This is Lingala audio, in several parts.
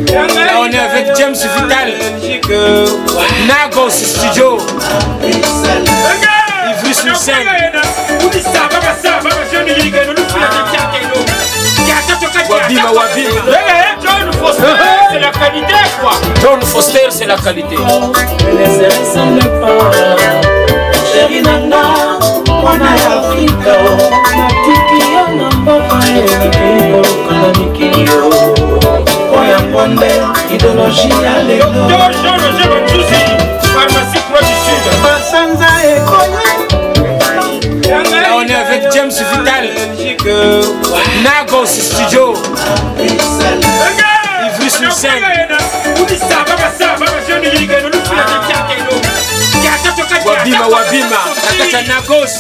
Là on est avec James Vital, Nagos Studio, Ivry sur scène. Wabima, Wabima. John Foster, c'est la qualité quoi. John Foster, c'est la qualité. Chérie Nana, on a Africa, Nakiki, on a Boka, Kanamikio, Oyambonde, idéologie à l'école. Pharmacie Croix du Sud. Basanza et Là on est avec James Vital, Nagos Studio, Ivry sur scène. Wabima, Wabima, Nakata Nagos.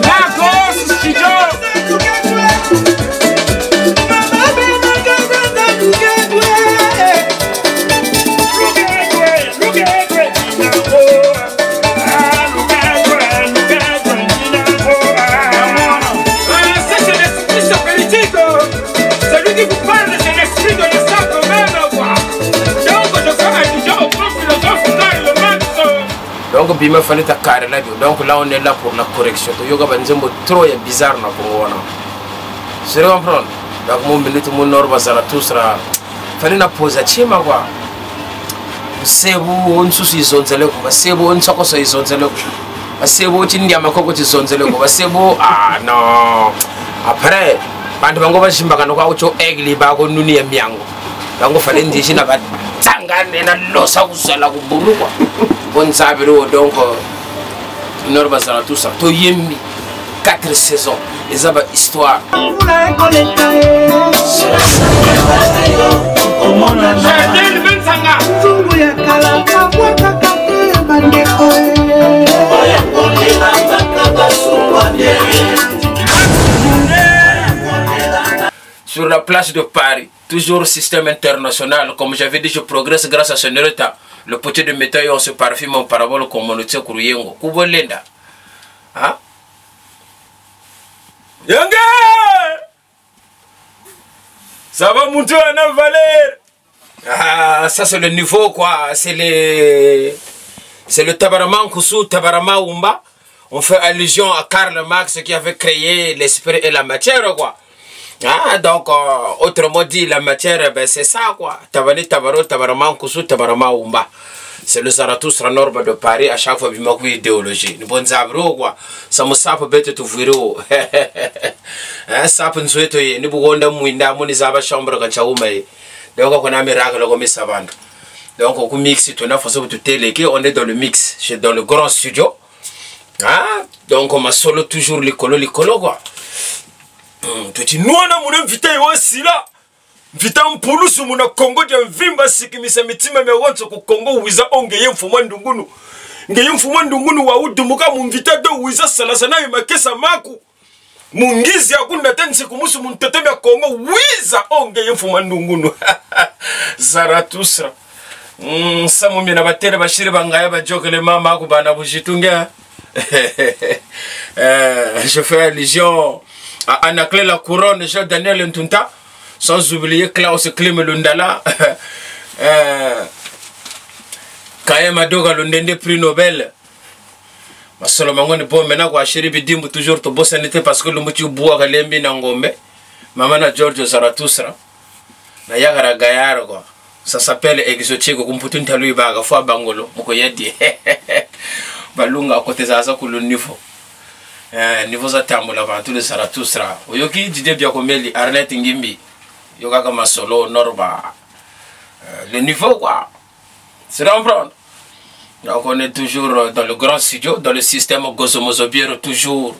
Nagos Studio. Donc bima fallait ta carré là. Donc là on est là pour la correction. Yoga banzembo trop bizarre na pour wana. C'est comprendre. Donc mon minute mon norba sala tout sera fallait na poser chima quoi. Sebu on susi zonzele ko sebu on soko so zonzele ko sebu tindia makoko ti zonzele ko sebu ah non. Après bantu bango bashimba kana kwa ucho egli ba ko nuni ya miango. Donc fallait ndishi na batangane na losa kusala ku buru quoi. Bon sabiro donc norba sala tout ça to yembi 4 saisons les aba histoire sur la place de Paris, toujours système international. Comme j'avais dit, je progresse grâce à ce Nereta. Le potier de métal, on se parfume en parabole comme on le tient Kourouyengo. Koubolenda. Hein? Yanga! Ça va monter en valeur. Ah, ça c'est le niveau quoi. C'est le Tabarama Koussou, Tabarama Oumba. On fait allusion à Karl Marx qui avait créé l'esprit et la matière quoi. Ah, donc, autrement dit, la matière, ben, c'est ça, quoi. Tabani, Tabaro, Tabarama, Koussou, Tabarama, Oumba. C'est le Zarathustra norme de Paris, à chaque fois, il m'a dit idéologie. Nous bon zabro, quoi. Ça me sape bête tout viro. Hein, ça peut nous souhaiter, nous pouvons mouinda, mon isaba chambre, quand chaoumaï. Donc, on a miracle, comme ça va. Donc, on mixe, on a façon de téléguer, on est dans le mix, dans le grand studio. Ah, donc, on m'a solo toujours l'écolo, quoi. Petit nous on a mon invité aussi là. Vita mpulusu muna Congo de vimba sikimisa mitima mewanzo ku Congo wiza onge yemfuma ndungunu. Nge yemfuma ndungunu wa udumuka mumvita do wiza salasana yemakesa maku. Mungizi akunda tense kumusu munteteme Congo wiza onge yemfuma ndungunu. Zarathustra. Samu mina batele bashiri bangaya bajokele mama ku bana bujitunga. Je fais allusion à Anaclé la couronne, Jean Daniel Ntunta, sans oublier Klaus Klim Lundala, Kaye Madoga Lundende prix Nobel. Solomango ne peut maintenant quoi chéri bidimbu toujours to bossanité parce que le mutu bois galembi nangombe. Mamana George Zarathustra. Na yagara gayaro quoi. Ça s'appelle exotique kumputunta lui baga fois bangolo moko yedi. Balunga côté ça ku le niveau. Niveau za tambola va tout le Zarathustra. Oyoki dide bia komeli Arnett Ngimbi. Yoga kama solo norba. Le niveau quoi. C'est comprendre. Donc on est toujours dans le grand studio, dans le système Gozomozobiero, toujours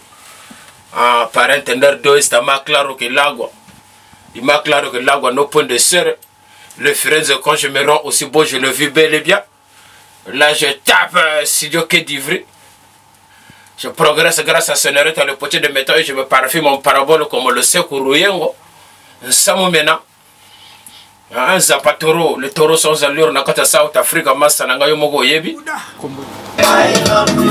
par entendre d'eau, c'est claro que l'agua. Il m'a claro que l'agua, nos points de sœur, le frère, quand je me rends aussi beau, je le vis bel et bien. Là, je tape studio Quai d'Ivry. Je progresse grâce à ce nerf dans le potier de métal et je me parfume mon parabole comme le sait Kourouyengo. Samu Mena. Un Zapatoro, les taureaux sans allure, n'a qu'à South Africa, Massa Nangayo Mogo Yebi. I love you,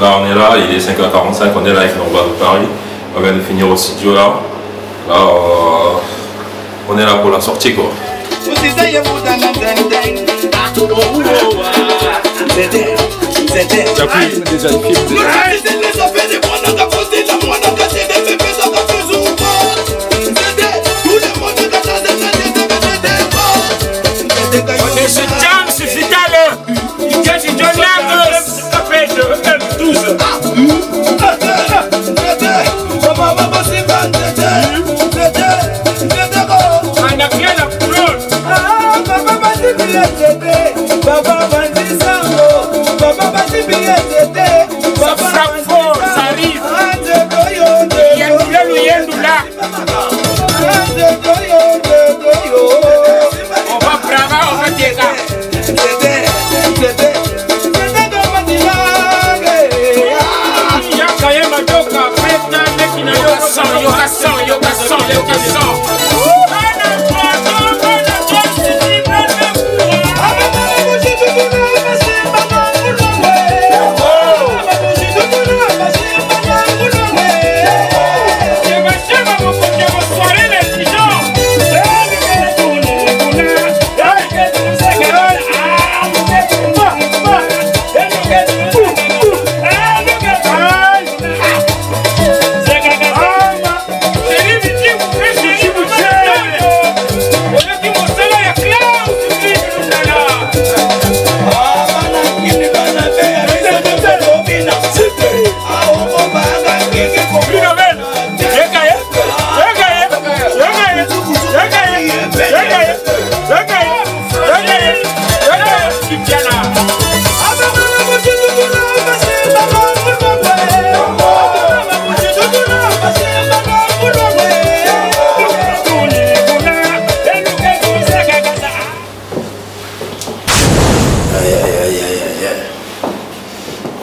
Là on est là, il est 5h45, on est là avec Nomba de Paris. On vient de finir au studio là. Là on est là pour la sortie quoi.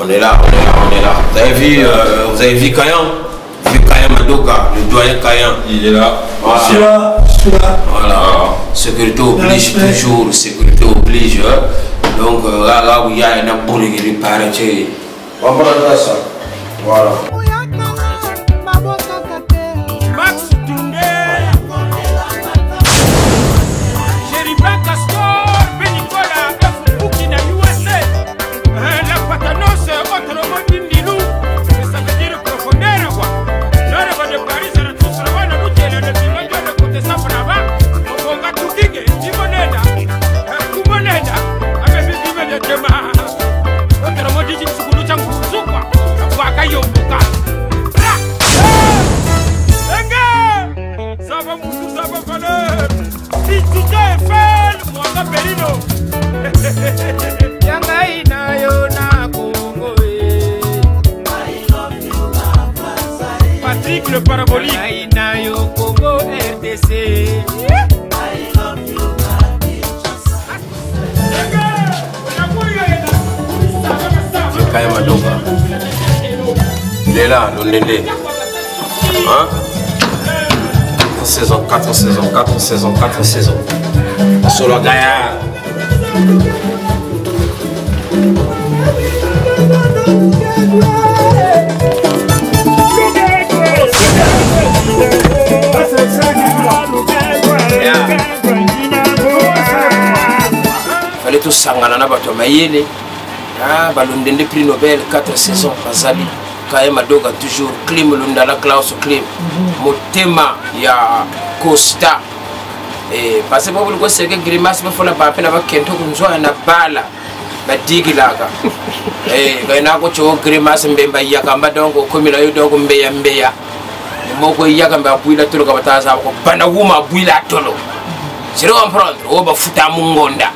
On est là. Vous avez vu Kayan? Vu Kayan Madoka, le doyen Kayan. Il est là. Voilà. Je suis là. Voilà. Sécurité oblige toujours, sécurité oblige. Donc là où il y a un abonné qui répare, on va prendre ça. Voilà. Patrick le parabolique. Congo RTC. Kayan Madoka. Il est là, l'Ondende. Hein? Saison 4, saison 4, saison 4, saison. Solo Gaia. Fallait tous sangana na bato mayele. Ah, Balondende prix Nobel 4 saisons Bazali. Kayan Madoka toujours Clim Lundala Klaus Clim. Motema ya Costa. Parce que vous le savez que Grimace me fait la pape na ba kento kunzwa na bala. Badigi laga. Kaina ko cho Grimace mbemba yakamba dongo komila yo dongo mbeya. Moko yakamba buila tolo ka bataza ko bana wuma buila tolo. Sero comprendre o ba futa mungonda.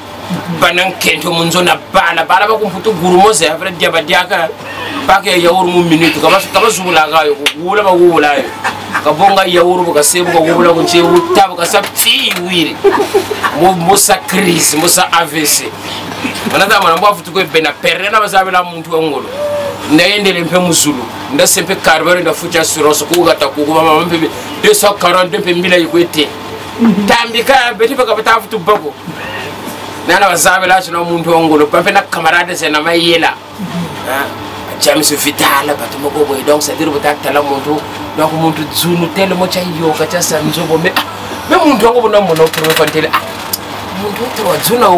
Banan kento munzona bala ba kumputu gurumoze afre diaba diaka pake yauru mu minute kama zula gayo wula ba wula yo kabonga yauru ba sebu ko wula ko che utaba ka sapfi wiri mo sakris mo sa AVC manada mana mbo afutu ko bena perena bazabela muntu ngolo ndayendele mpe muzulu nda sempe karbero nda fucha suroso ko gata ko mama mpe 242 mpe mbila yikwete tambika beti pa ka tafutu bako nana bazabela chino muntu ngolo pampe na kamarade sena mayela James Vital bato moko boy donc c'est dire bota tala monto donc monto zunu tellement cha yo ka cha sanzobo mais monto ngo bona mono pour me fantele monto to zuna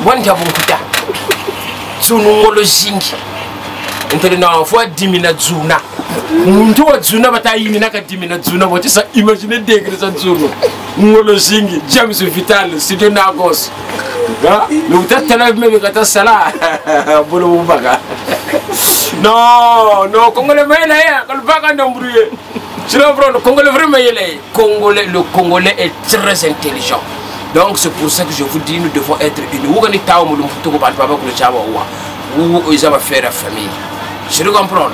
wanda bunkuta zunu ngolo jingi entele na fo 10 minutes zuna monto wa zuna bata yini na ka 10 minutes zuna bo tsa imagine degré sa zunu ngolo jingi James Vital c'est de Nagos le peut-être tala me ka ta sala bolo bubaka. Non, Congolais, le Congolais est très intelligent. Donc c'est pour ça que je vous dis, nous devons être unis. Où ils vont faire la famille. Je le comprends.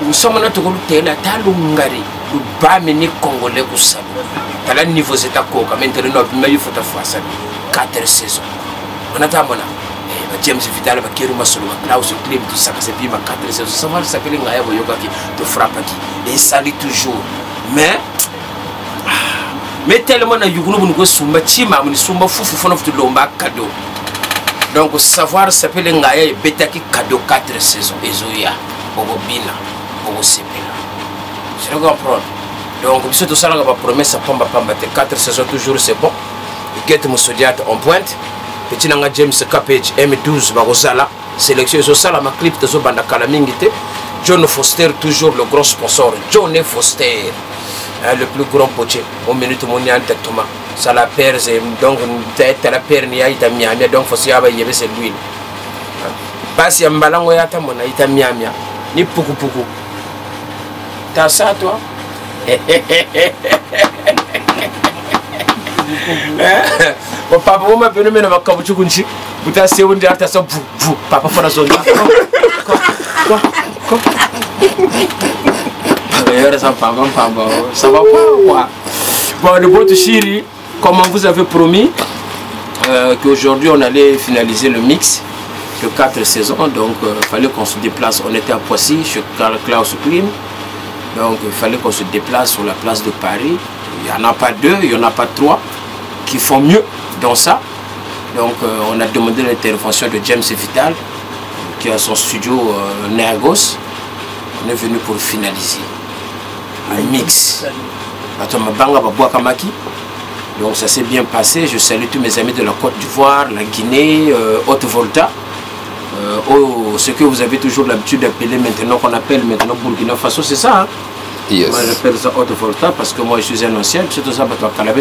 Nous sommes là, nous bas mener Congolais au salon. Dans le niveau c'est à quoi, maintenant il faut faire 4 saisons. On attend bon. James Vital va kéru masolo là où se clé tout ça c'est bien ma 4 saisons ça va s'appeler ngaya boyoka qui te frappe qui et ça toujours mais tellement na yugulu bu ngo sumba chima mu sumba fufu fono futu lomba cadeau donc savoir s'appeler ngaya et betaki cadeau 4 saisons ezoya bobo bina bobo sepela je comprends donc biso to sala ba promesse pamba te 4 saisons toujours c'est bon get musodiat en pointe petit nanga James Capage M12 Barosala sélection so sala ma clip de so banda kala mingite John Foster toujours le gros sponsor John Foster le plus grand potier au minute mondial tellement ça la perd donc tête la perd ni aita miamia donc faut siaba yebe c'est lui basi mbalango yata mona ita miamia ni puku t'as ça toi papa on m'a venu mais ma kabuchu kunchi buta sewundi arta so bu papa fona zone ça va pas quoi. Bon le beau Chiri, comme on vous avait promis qu'aujourd'hui on allait finaliser le mix de 4 saisons, donc il fallait qu'on se déplace. On était à Poissy chez Klaus Klim, donc il fallait qu'on se déplace sur la place de Paris. Il n'y en a pas 2, il n'y en a pas 3 qui font mieux dans ça. Donc on a demandé l'intervention de James Vital qui a son studio Nagos. On est venu pour finaliser un mix. Donc ça s'est bien passé. Je salue tous mes amis de la Côte d'Ivoire, la Guinée, Haute-Volta. Ce que vous avez toujours l'habitude d'appeler maintenant, qu'on appelle maintenant Burkina Faso, c'est ça hein? Yes. Moi j'appelle ça Haute-Volta parce que moi je suis un ancien. C'est tout ça, donc voilà,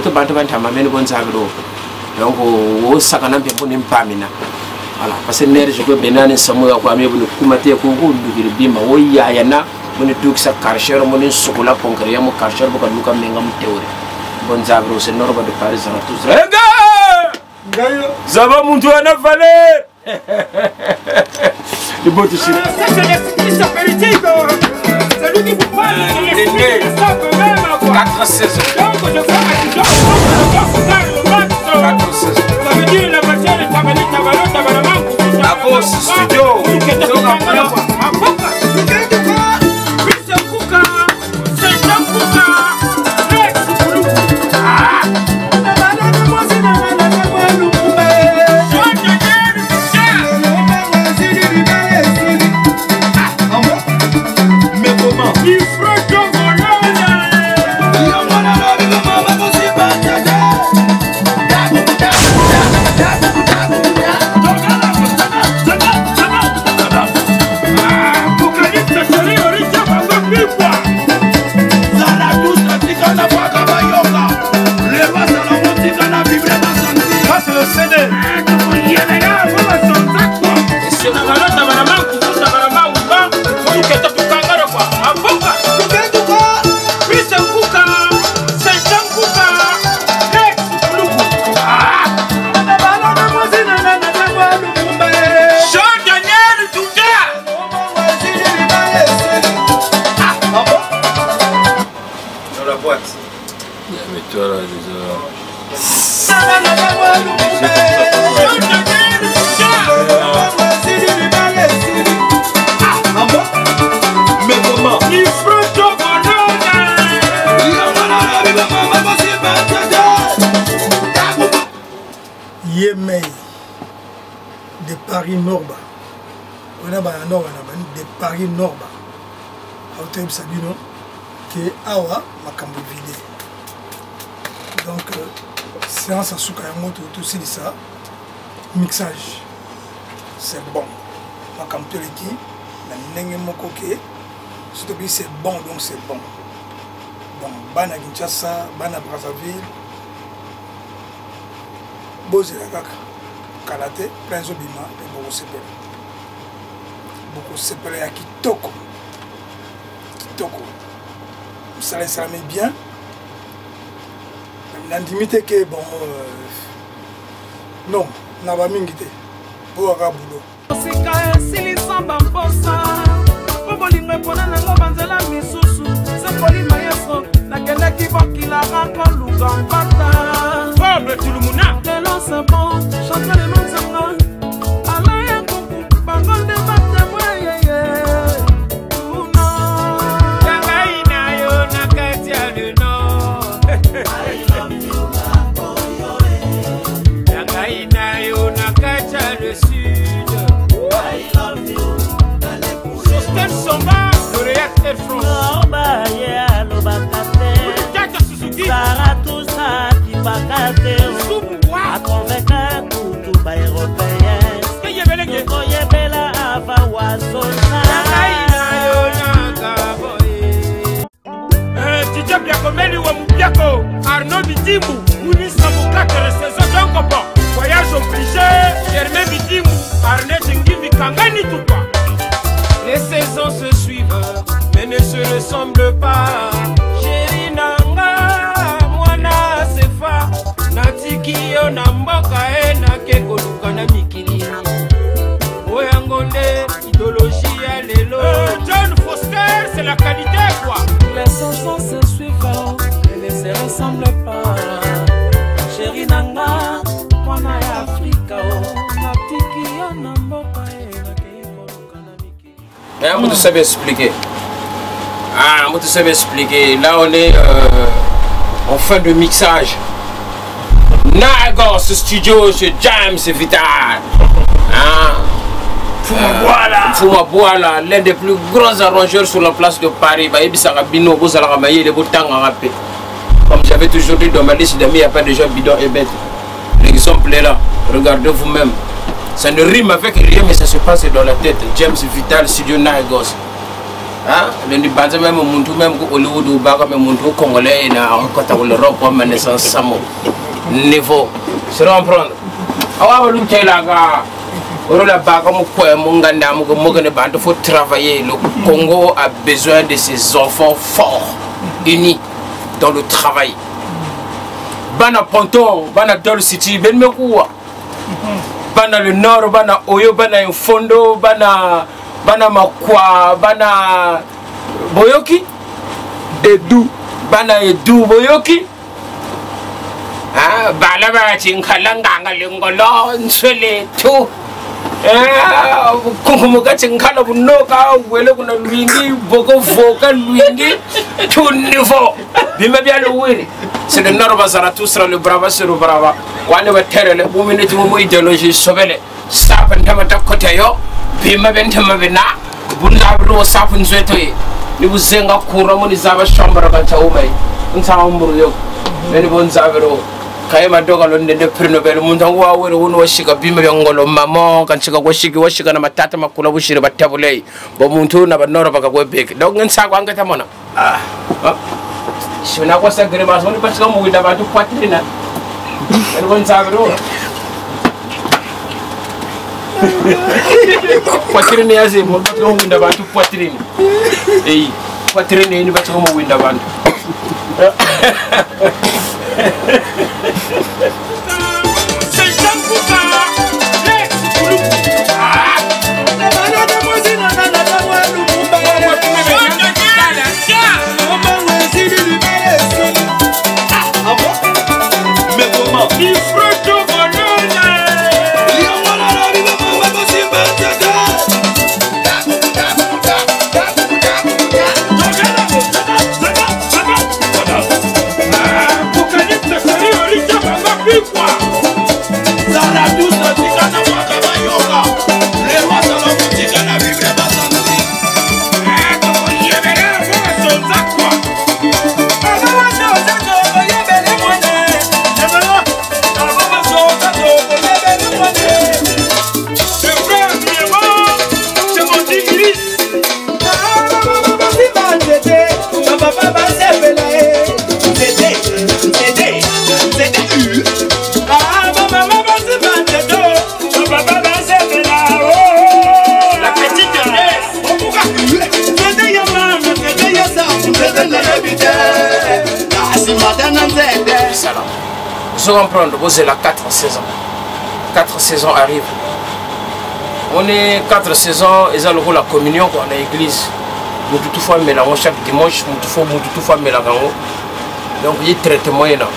parce que je peux bien samoa kwa mie bunu kumate ko ko ndugiri bima woya yana bunu duk sa karcher mo ni sokola konkret mo karcher bo kan luka menga mo teori bon zabro c'est norba de Paris ça tous ngayo zaba muntu ana valer le beau de Chiri c'est politique c'est lui qui vous parle c'est ça quand même 4 saisons donc je vois 4 saisons ça veut dire la matière est studio Yemei de Paris Norba on a nord de Paris Nord Auto Sabino qui est awa makambo vidé donc séance à souka moto tout ça mixage c'est bon makambo qui na ndenge moko ke surtout que c'est bon donc c'est bon bana Kinshasa bana Brazzaville boze la kaka kalate plein zobima et beaucoup sepele ya kitoko ça met bien l'indimité que bon non n'a pas mingité pour avoir boulot Arnaud Bitimou, Ounis Samoukak, la saison d'un copain. Voyage obligé, Germain Bitimou, Arnaud Tchengi Vikangani tout pas. Les saisons se suivent, mais ne se ressemblent pas. Chéri Nanga, Mwana Sefa, Natiki Onamboka e Nakeko Lukana Mikili. Oyangonde, idéologie à l'élo. John Foster, c'est la qualité quoi. Les saisons se suivent. Ne se ressemble pas. Chéri Nanga, Mwana ya Afrika, Natiki Onamboka e Nakeko Lukana Mikili. On te savait expliquer. On te savait expliquer. Là, on est en fin de mixage. Nagos studio chez James Vital. Fouma Boala, l'un des plus grands arrangeurs sur la place de Paris. Comme j'avais toujours dit dans ma liste d'amis, il n'y a pas de gens bidons et bêtes. L'exemple est là. Regardez vous-même. Ça ne rime avec rien, mais ça se passe dans la tête. James Vital, studio Nagos. Le Nibanza même au monde, même au Hollywood ou Baga, même au monde congolais, il y a encore l'Europe, mais naissance Samo. Niveau. C'est là en prendre. Ah, ouais, il faut travailler. Le Congo a besoin de ses enfants forts, unis dans le travail. Bana Ponton, Bana Dol City, Ben Mekoua. Bana le Nord, Bana Oyo, Bana Infondo, Bana Makwa, Bana Boyoki, Edu, Bana Edu Boyoki. Balaba Chinkalanga Lingolo, Nsele, tout. Kungumuka Chinkala Bunoka, Welokuna Luingi, Boko Voka Luingi, tout niveau. Bimabia Louis. C'est le Nord Bazaratustra, le Brava sur le Brava. One of a terror, le woman to move ideology, Sovele, Sap and Tamata Kotayo, Bimabentamavina, Bundabro Sap and Zwetoy. You will sing up Kuramizava Shambara Bataume, and Samburio, Benibonzavero. Kayama doga londe de prenobel muntanwa wele wono washika bimbe ngolo mamo kanchika washika na matata makula bushire batabulei bo muntu na banoro bakakwebeke donc nsa kwanga tamona shona kwa sagre baso ni pachika mu winda batu patrina ero bonza bro patrina yaze mo pachika mu winda batu patrina patrina ni pachika mu winda bantu C'est Jean Kouka, l'ex-Koulou. Mais comment? Il frotte au colonne. ça là. Vous comprenez, vous avez la 4 saisons. 4 saisons arrivent. On est 4 saisons, ils ont la communion dans l'église. Nous tout fois mélangeons chaque dimanche, nous tout fois mélangeons. Donc il y a traitement là.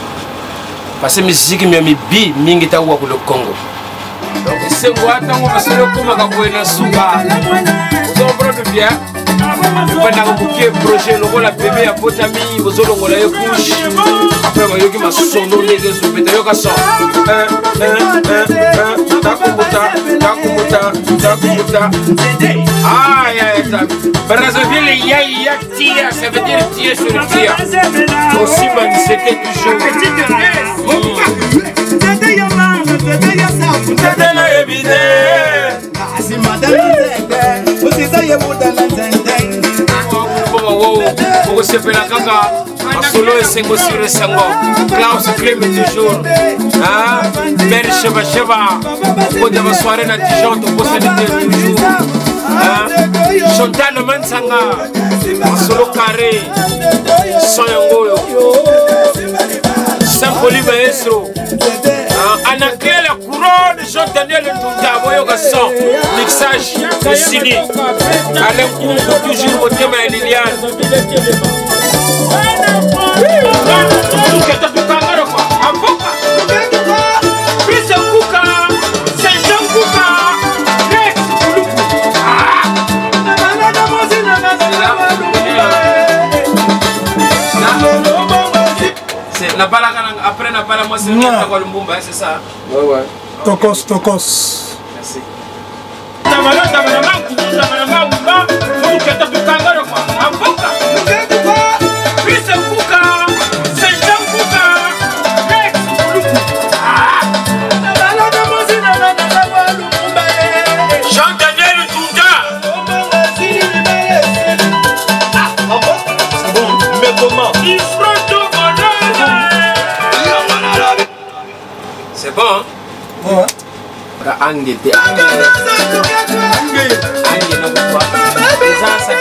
Parce que musique mi bi mingi ta wa le Congo. Donc c'est quoi tant on va se le comment ka koina suka. Vous comprenez bien? Pendant que vous projet le la bébé à potami, vous allez on la couche. Après moi yoki ma sono lege zo beta yoka son. Takumbuta. Ah ya Brazzaville ya tia, ça veut dire tia sur tia. Aussi c'était toujours. Vous savez la caca, solo et sengo sur le sango. Klaus Clem toujours. Ah, Mère Cheva. Pour de la soirée na Dijon, tu peux s'arrêter toujours. Ah, Chantal Mansanga, solo carré, Soyango, Saint-Pauli Maestro. Anaclé la couronne, Jean-Daniel Ndounda, Boyoga son, mixage de Sini. Alain Koumou, toujours au thème à Liliane. Après, n'a pas la moitié de la c'est ça? Ouais. Tokos. Merci. Jean-Daniel Ndounda. Mais comment? C'est bon, hein? Ouais. Angue de Angue na kwa. Sasa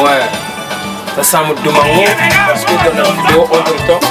ouais, ça sent le dommage parce que dans la vidéo entre temps